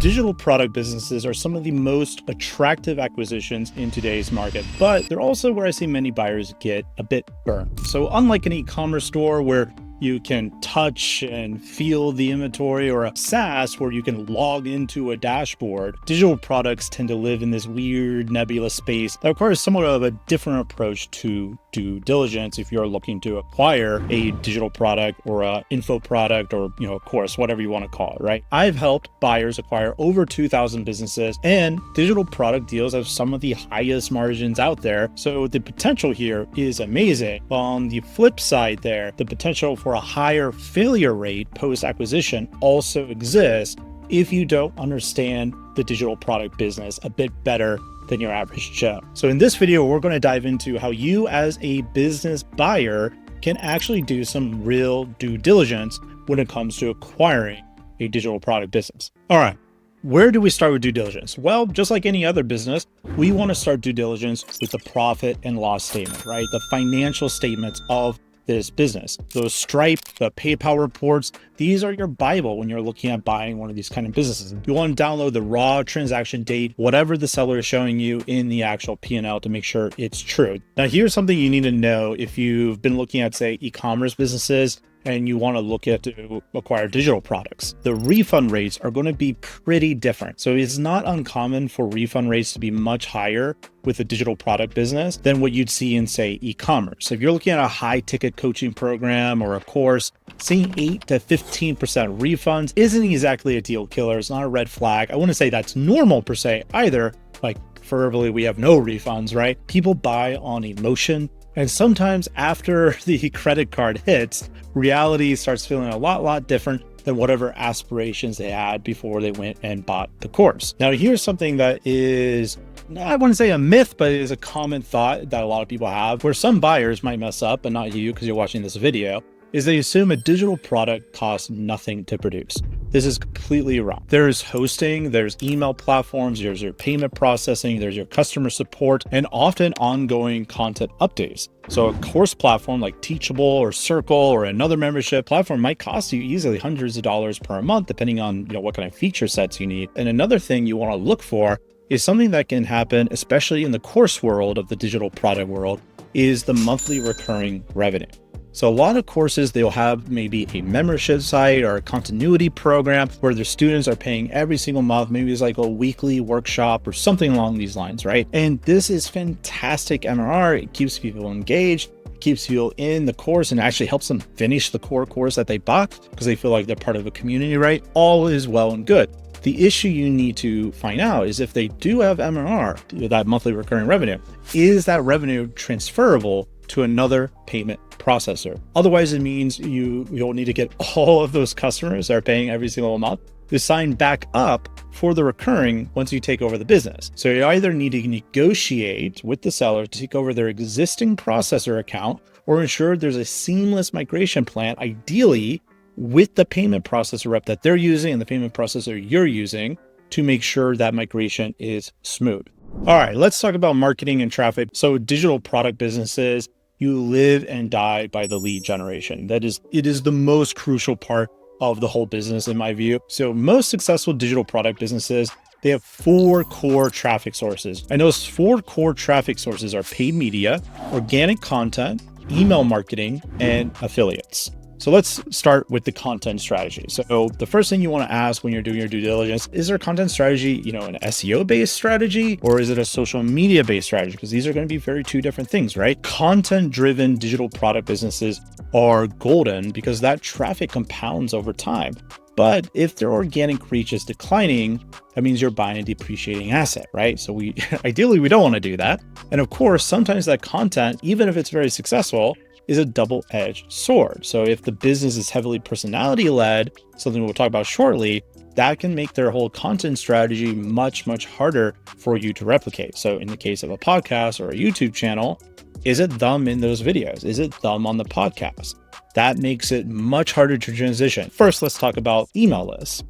Digital product businesses are some of the most attractive acquisitions in today's market, but they're also where I see many buyers get a bit burned. So unlike an e-commerce store where you can touch and feel the inventory, or a SaaS where you can log into a dashboard, digital products tend to live in this weird nebulous space that requires somewhat of a different approach to due diligence if you're looking to acquire a digital product or a info product, or a course, whatever you want to call it, right? I've helped buyers acquire over 2,000 businesses, and digital product deals have some of the highest margins out there. So the potential here is amazing. On the flip side there, the potential for a higher failure rate post-acquisition also exists if you don't understand the digital product business a bit better than your average Joe. So in this video, we're going to dive into how you as a business buyer can actually do some real due diligence when it comes to acquiring a digital product business. All right. Where do we start with due diligence? Well, just like any other business, we want to start due diligence with the profit and loss statement, right? The financial statements of this business. Those Stripe, the PayPal reports, these are your Bible when you're looking at buying one of these kind of businesses. You want to download the raw transaction date, whatever the seller is showing you in the actual P&L to make sure it's true. Now, here's something you need to know if you've been looking at, say, e-commerce businesses and you want to look at to acquire digital products. The refund rates are going to be pretty different. So it's not uncommon for refund rates to be much higher with a digital product business than what you'd see in, say, e-commerce. If you're looking at a high ticket coaching program or a course, seeing 8 to 15% refunds isn't exactly a deal killer. It's not a red flag. I wouldn't say that's normal per se either. Like, preferably we have no refunds, right? People buy on emotion. And sometimes after the credit card hits, reality starts feeling a lot different than whatever aspirations they had before they went and bought the course. Now, here's something that is, I wouldn't say a myth, but it is a common thought that a lot of people have, where some buyers might mess up, but not you because you're watching this video, is they assume a digital product costs nothing to produce. This is completely wrong. There's hosting, there's email platforms, there's your payment processing, there's your customer support, and often ongoing content updates. So a course platform like Teachable or Circle or another membership platform might cost you easily hundreds of dollars per month, depending on what kind of feature sets you need. And another thing you want to look for is something that can happen, especially in the course world of the digital product world, is the monthly recurring revenue. So a lot of courses, they'll have maybe a membership site or a continuity program where their students are paying every single month. Maybe it's like a weekly workshop or something along these lines, right? And this is fantastic MRR. It keeps people engaged, keeps people in the course, and actually helps them finish the core course that they bought because they feel like they're part of a community, right? All is well and good. The issue you need to find out is if they do have MRR, that monthly recurring revenue, is that revenue transferable to another payment processor? Otherwise, it means you'll need to get all of those customers that are paying every single month to sign back up for the recurring once you take over the business. So you either need to negotiate with the seller to take over their existing processor account or ensure there's a seamless migration plan, ideally with the payment processor rep that they're using and the payment processor you're using, to make sure that migration is smooth. All right, let's talk about marketing and traffic. So digital product businesses, you live and die by the lead generation. It is the most crucial part of the whole business in my view. So most successful digital product businesses, they have 4 core traffic sources. And those 4 core traffic sources are paid media, organic content, email marketing, and affiliates. So let's start with the content strategy. So the first thing you want to ask when you're doing your due diligence, is there a content strategy, an SEO-based strategy, or is it a social media-based strategy? Because these are going to be two different things, right? Content-driven digital product businesses are golden because that traffic compounds over time. But if their organic reach is declining, that means you're buying a depreciating asset, right? So ideally, we don't want to do that. And of course, sometimes that content, even if it's very successful, is a double-edged sword. So if the business is heavily personality-led, something we'll talk about shortly, that can make their whole content strategy much harder for you to replicate. So in the case of a podcast or a YouTube channel, is it them in those videos? Is it them on the podcast? That makes it much harder to transition. First, let's talk about email lists.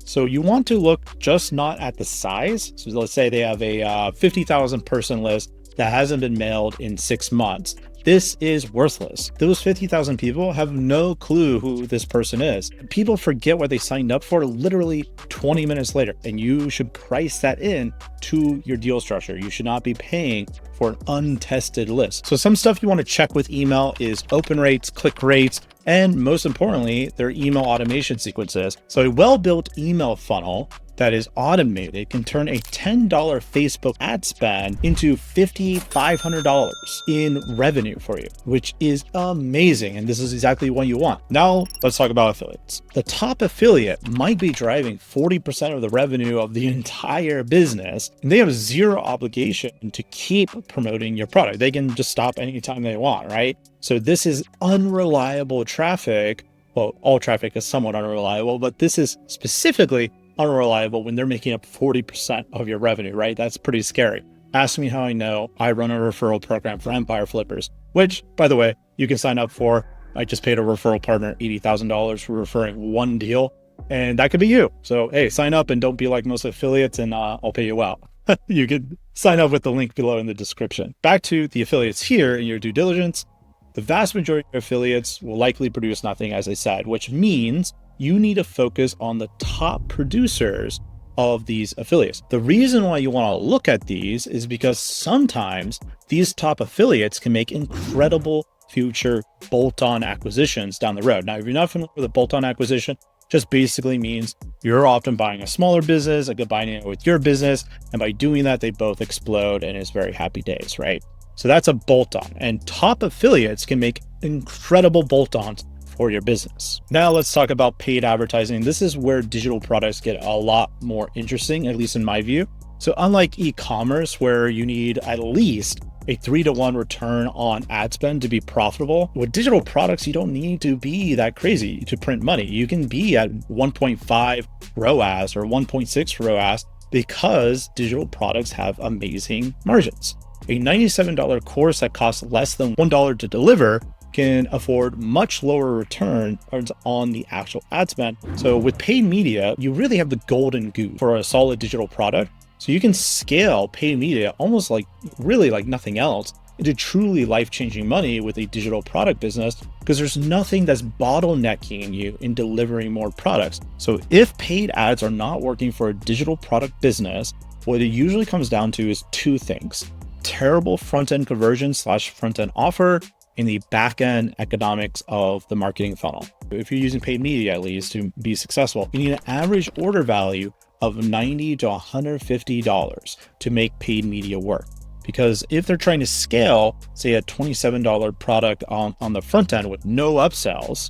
So you want to look just not at the size. So let's say they have a 50,000 person list that hasn't been mailed in 6 months. this is worthless. Those 50,000 people have no clue who this person is. People forget what they signed up for literally 20 minutes later, and you should price that in to your deal structure. You should not be paying for an untested list. So some stuff you want to check with email is open rates, click rates, and most importantly, their email automation sequences. So a well-built email funnel that is automated can turn a $10 Facebook ad spend into $500 in revenue for you, which is amazing. And this is exactly what you want. Now let's talk about affiliates. The top affiliate might be driving 40% of the revenue of the entire business, and they have zero obligation to keep promoting your product. They can just stop anytime they want, right? So this is unreliable traffic. Well, all traffic is somewhat unreliable, but this is specifically unreliable when they're making up 40% of your revenue, right? That's pretty scary. Ask me how I know. I run a referral program for Empire Flippers, which, by the way, you can sign up for. I just paid a referral partner $80,000 for referring one deal, and that could be you. So, hey, sign up and don't be like most affiliates, and I'll pay you out. You can sign up with the link below in the description. Back to the affiliates here in your due diligence. The vast majority of affiliates will likely produce nothing, as I said, which means you need to focus on the top producers of these affiliates. The reason why you want to look at these is because sometimes these top affiliates can make incredible future bolt-on acquisitions down the road. Now, if you're not familiar with a bolt-on acquisition, just basically means you're often buying a smaller business, combining it with your business, and by doing that, they both explode and it's very happy days, right? So that's a bolt-on, and top affiliates can make incredible bolt-ons for your business. Now let's talk about paid advertising. This is where digital products get a lot more interesting, at least in my view. So unlike e-commerce, where you need at least a 3-to-1 return on ad spend to be profitable, with digital products, you don't need to be that crazy to print money. You can be at 1.5 ROAS or 1.6 ROAS because digital products have amazing margins. A $97 course that costs less than $1 to deliver can afford much lower returns on the actual ad spend. So with paid media, you really have the golden goose for a solid digital product. So you can scale paid media almost like really like nothing else into truly life-changing money with a digital product business, because there's nothing that's bottlenecking you in delivering more products. So if paid ads are not working for a digital product business, what it usually comes down to is two things: terrible front-end conversion / front-end offer, in the back-end economics of the marketing funnel. If you're using paid media, at least, to be successful, you need an average order value of $90 to $150 to make paid media work. Because if they're trying to scale, say a $27 product on the front end with no upsells,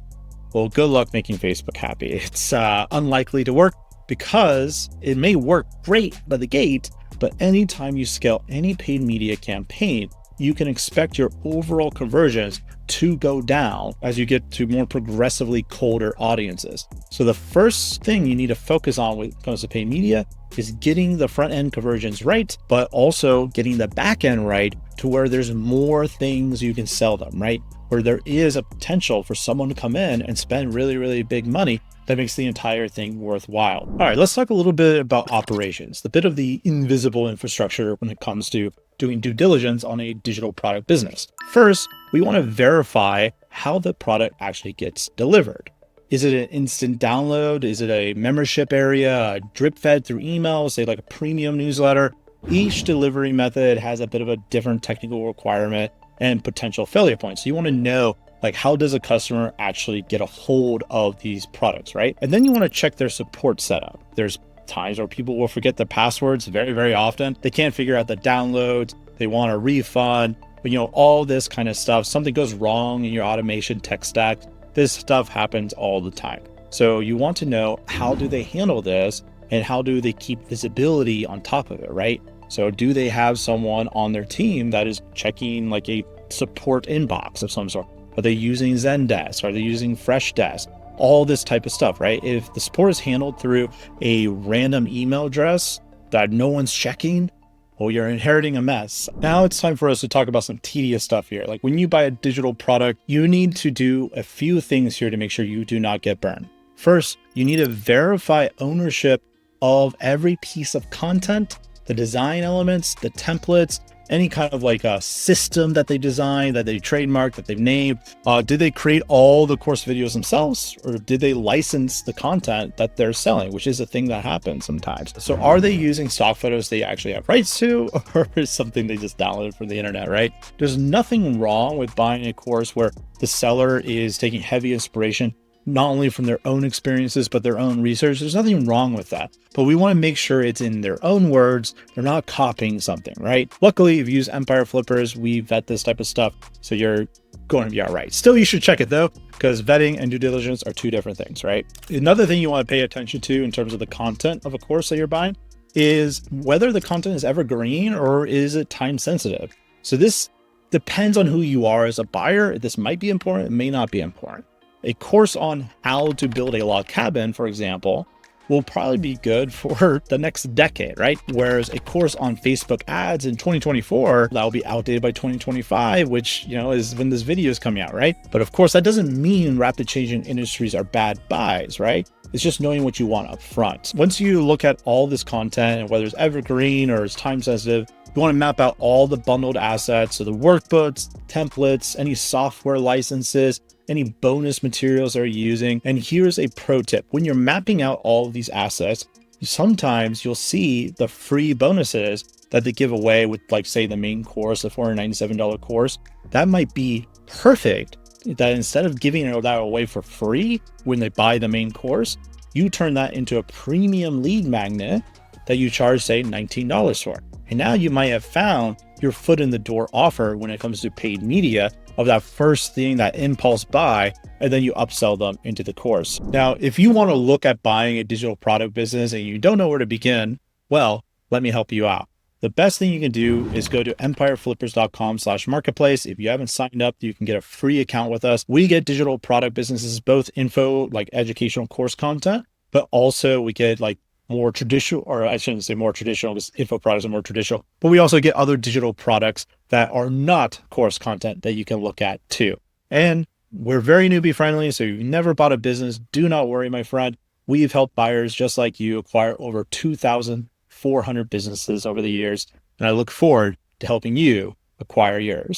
well, good luck making Facebook happy. It's unlikely to work, because it may work great out of the gate, but anytime you scale any paid media campaign, you can expect your overall conversions to go down as you get to more progressively colder audiences. So the first thing you need to focus on when it comes to paid media is getting the front end conversions right, but also getting the back end right to where there's more things you can sell them, right? Where there is a potential for someone to come in and spend really, really big money that makes the entire thing worthwhile. All right, let's talk a little bit about operations, the bit of the invisible infrastructure when it comes to doing due diligence on a digital product business. First, we want to verify how the product actually gets delivered. Is it an instant download? Is it a membership area, drip fed through email, say like a premium newsletter? Each delivery method has a bit of a different technical requirement and potential failure points. So you want to know, like, how does a customer actually get a hold of these products, right? And then you want to check their support setup. There's times where people will forget their passwords very, very often. They can't figure out the downloads. They want a refund, but all this kind of stuff. Something goes wrong in your automation tech stack. This stuff happens all the time. So you want to know, how do they handle this and how do they keep visibility on top of it, right? So do they have someone on their team that is checking like a support inbox of some sort? Are they using Zendesk? Are they using Freshdesk? All this type of stuff, right? If the support is handled through a random email address that no one's checking, well, you're inheriting a mess. Now it's time for us to talk about some tedious stuff here. Like when you buy a digital product, you need to do a few things here to make sure you do not get burned. First, you need to verify ownership of every piece of content, the design elements, the templates, any kind of like a system that they designed, that they trademarked, that they've named? Did they create all the course videos themselves, or did they license the content that they're selling, which is a thing that happens sometimes? So are they using stock photos they actually have rights to, or is something they just downloaded from the internet, right? There's nothing wrong with buying a course where the seller is taking heavy inspiration not only from their own experiences, but their own research. There's nothing wrong with that, but we want to make sure it's in their own words. They're not copying something, right? Luckily, if you use Empire Flippers, we vet this type of stuff, so you're going to be all right. Still, you should check it though, because vetting and due diligence are two different things, right? Another thing you want to pay attention to in terms of the content of a course that you're buying is whether the content is evergreen or is it time sensitive. So this depends on who you are as a buyer. This might be important, it may not be important. A course on how to build a log cabin, for example, will probably be good for the next decade, right? Whereas a course on Facebook ads in 2024, that will be outdated by 2025, which, is when this video is coming out, right? But of course, that doesn't mean rapid changing industries are bad buys, right? It's just knowing what you want up front. Once you look at all this content, and whether it's evergreen or it's time sensitive, you want to map out all the bundled assets, so the workbooks, templates, any software licenses, any bonus materials they're using. And here's a pro tip. When you're mapping out all of these assets, sometimes you'll see the free bonuses that they give away with, like, say, the main course, the $497 course. That might be perfect, that instead of giving that away for free when they buy the main course, you turn that into a premium lead magnet that you charge, say, $19 for. And now you might have found your foot in the door offer when it comes to paid media of that first thing, that impulse buy, and then you upsell them into the course. Now, if you want to look at buying a digital product business and you don't know where to begin, well, let me help you out. The best thing you can do is go to empireflippers.com/marketplace. If you haven't signed up, you can get a free account with us. We get digital product businesses, both info, like educational course content, but also we get like more traditional, or I shouldn't say more traditional, because info products are more traditional, but we also get other digital products that are not course content that you can look at too. And we're very newbie friendly. So if you've never bought a business, do not worry, my friend. We've helped buyers just like you acquire over 2,400 businesses over the years. And I look forward to helping you acquire yours.